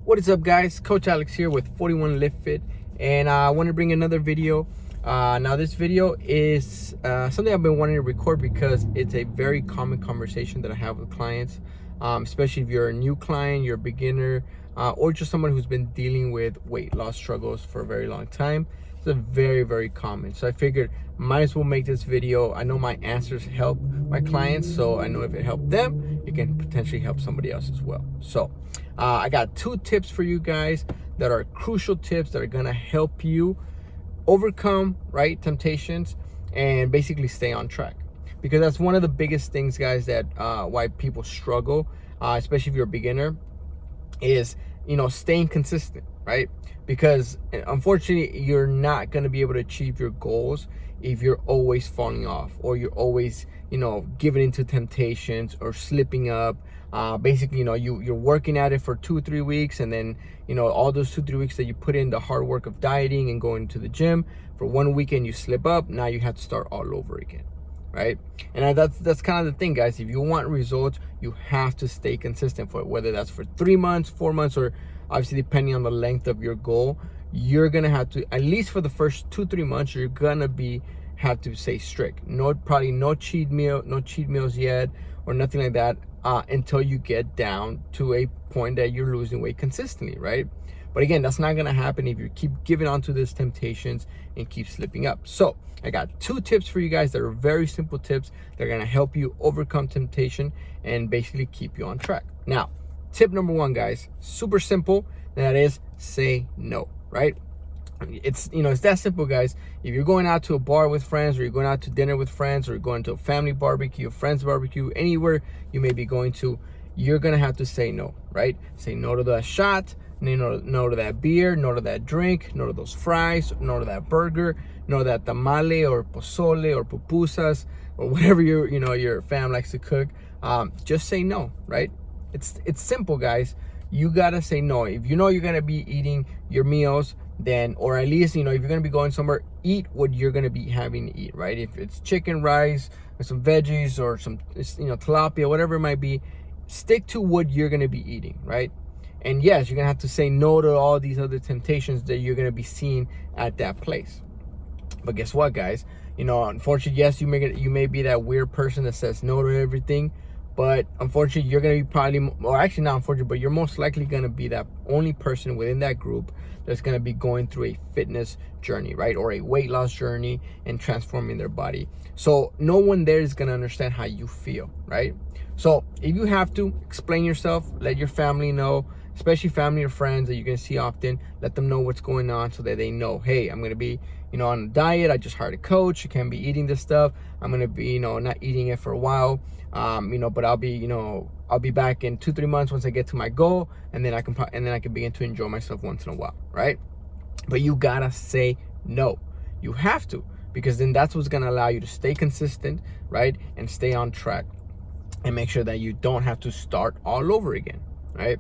What is up, guys? Coach Alex here with 41 Lift Fit, and I want to bring another video. Now this video is something I've been wanting to record because it's a very common conversation that I have with clients, especially if you're a new client, you're a beginner, or just someone who's been dealing with weight loss struggles for a very long time. It's a very common. So I figured might as well make this video. I know my answers help my clients, so I know if it helped them, it can potentially help somebody else as well. So I got 2 tips for you guys that are crucial tips that are gonna help you overcome temptations and basically stay on track, because that's one of the biggest things, guys, that why people struggle, especially if you're a beginner, is staying consistent, right? Because unfortunately you're not going to be able to achieve your goals if you're always falling off, or you're always giving into temptations or slipping up. Basically, you're working at it for 2-3 weeks, and then all those 2-3 weeks that you put in the hard work of dieting and going to the gym, for 1 weekend you slip up, now you have to start all over again, right? And that's kind of the thing, guys. If you want results, you have to stay consistent for it, whether that's for 3 months, 4 months, or obviously depending on the length of your goal. You're gonna have to, at least for the first 2-3 months, you're gonna have to stay strict. Probably no cheat meals yet, or nothing like that, until you get down to a point that you're losing weight consistently, right? But again, that's not gonna happen if you keep giving on to these temptations and keep slipping up. So I got 2 tips for you guys that are very simple tips that are gonna help you overcome temptation and basically keep you on track. Now, tip number 1, guys, super simple. That is, say no, right? It's that simple, guys. If you're going out to a bar with friends, or you're going out to dinner with friends, or you're going to a family barbecue, a friend's barbecue, anywhere you may be going to, you're gonna have to say no, right? Say no to that shot, no to that beer, no to that drink, no to those fries, no to that burger, no to that tamale or pozole or pupusas or whatever your fam likes to cook. Just say no, right? It's simple, guys. You gotta say no. If you're gonna be eating your meals, then, or at least if you're gonna be going somewhere, eat what you're gonna be having to eat, right? If it's chicken, rice, or some veggies, or some tilapia, whatever it might be, stick to what you're gonna be eating, right? And yes, you're gonna have to say no to all these other temptations that you're gonna be seeing at that place. But guess what, guys? Unfortunately, yes, you may be that weird person that says no to everything. But unfortunately, you're going to be or actually not unfortunately, but you're most likely going to be that only person within that group that's going to be going through a fitness journey, right? Or a weight loss journey and transforming their body. So no one there is going to understand how you feel, right? So if you have to explain yourself, let your family know, especially family or friends that you're going to see often, let them know what's going on so that they know, hey, I'm going to be on a diet. I just hired a coach. You can't be eating this stuff. I'm going to be not eating it for a while. But I'll be back in 2-3 months once I get to my goal, and then I can begin to enjoy myself once in a while, right? But you gotta say no. You have to, because then that's what's gonna allow you to stay consistent, right? And stay on track, and make sure that you don't have to start all over again, right?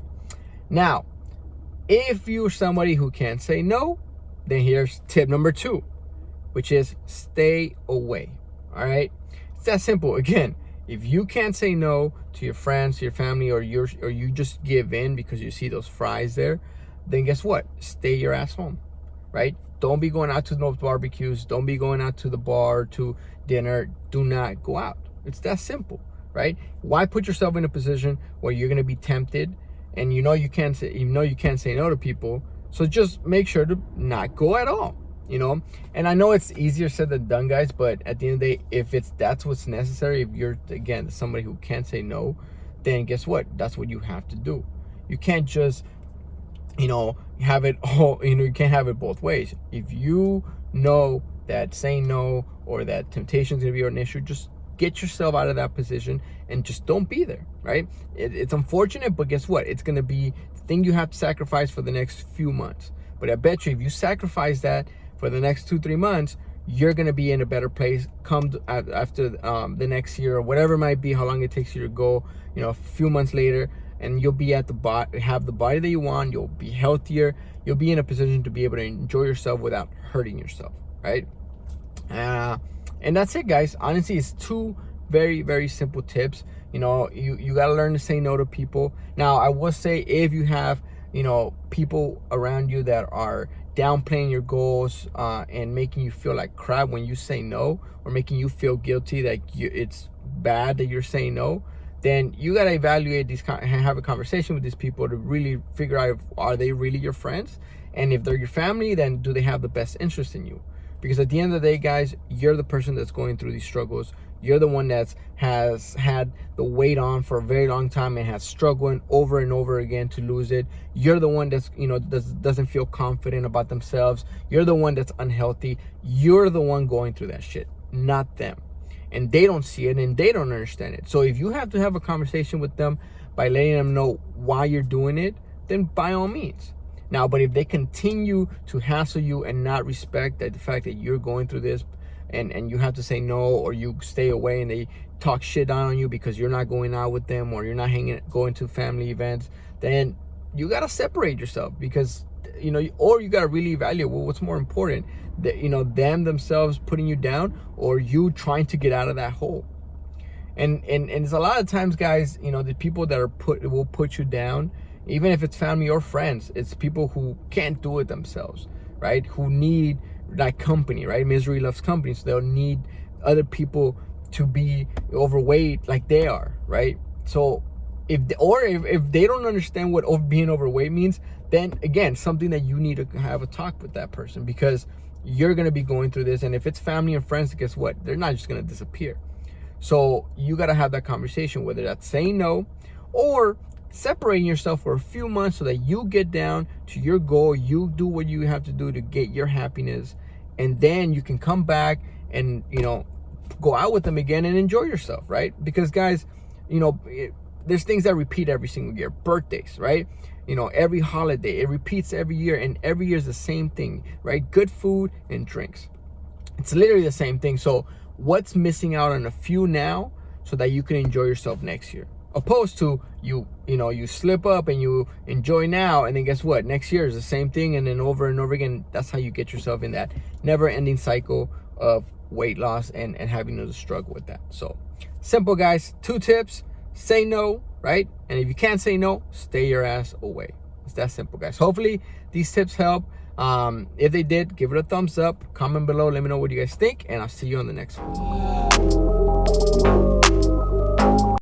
Now, if you're somebody who can't say no, then here's tip number 2, which is stay away. All right, it's that simple. Again, if you can't say no to your friends, to your family, or you just give in because you see those fries there, then guess what? Stay your ass home, right? Don't be going out to those barbecues. Don't be going out to the bar, to dinner. Do not go out. It's that simple, right? Why put yourself in a position where you're gonna be tempted, and you can't say no to people? So just make sure to not go at all. And I know it's easier said than done, guys, but at the end of the day, if that's what's necessary, if you're, again, somebody who can't say no, then guess what? That's what you have to do. You can't just have it all, you can't have it both ways. If you know that saying no, or that temptation is going to be an issue, just get yourself out of that position and just don't be there, right? It's unfortunate, but guess what? It's going to be the thing you have to sacrifice for the next few months. But I bet you if you sacrifice that for the next 2-3 months, you're gonna be in a better place after the next year, or whatever it might be, how long it takes you to go, a few months later, and you'll be have the body that you want. You'll be healthier. You'll be in a position to be able to enjoy yourself without hurting yourself, right? And that's it, guys. Honestly, it's 2 very simple tips. You gotta learn to say no to people. Now, I will say, if you have people around you that are downplaying your goals and making you feel like crap when you say no, or making you feel guilty that it's bad that you're saying no, then you got to evaluate these, have a conversation with these people to really figure out, are they really your friends? And if they're your family, then do they have the best interest in you? Because at the end of the day, guys, you're the person that's going through these struggles. You're the one that has had the weight on for a very long time and has struggled over and over again to lose it. You're the one that's, doesn't feel confident about themselves. You're the one that's unhealthy. You're the one going through that shit, not them. And they don't see it and they don't understand it. So if you have to have a conversation with them by letting them know why you're doing it, then by all means. Now, but if they continue to hassle you and not respect the fact that you're going through this, and you have to say no, or you stay away and they talk shit down on you because you're not going out with them, or you're not going to family events, then you got to separate yourself, because or you got to really evaluate, well, what's more important, that them themselves putting you down, or you trying to get out of that hole. And it's a lot of times, guys, the people that will put you down, even if it's family or friends, it's people who can't do it themselves, right? Who need like company, right? Misery loves company. So they'll need other people to be overweight like they are, right? So if they don't understand what being overweight means, then again, something that you need to have a talk with that person, because you're going to be going through this. And if it's family and friends, guess what? They're not just going to disappear. So you got to have that conversation, whether that's saying no or separating yourself for a few months so that you get down to your goal, you do what you have to do to get your happiness, and then you can come back and go out with them again and enjoy yourself, right? Because guys, there's things that repeat every single year. Birthdays, right? Every holiday, it repeats every year, and every year is the same thing, right? Good food and drinks. It's literally the same thing. So what's missing out on a few now so that you can enjoy yourself next year? Opposed to you slip up and you enjoy now, and then guess what? Next year is the same thing, and then over and over again. That's how you get yourself in that never-ending cycle of weight loss and having to struggle with that. So simple, guys. 2 tips: say no, right? And if you can't say no, stay your ass away. It's that simple, guys. Hopefully these tips help. If they did, give it a thumbs up, comment below, let me know what you guys think, and I'll see you on the next one.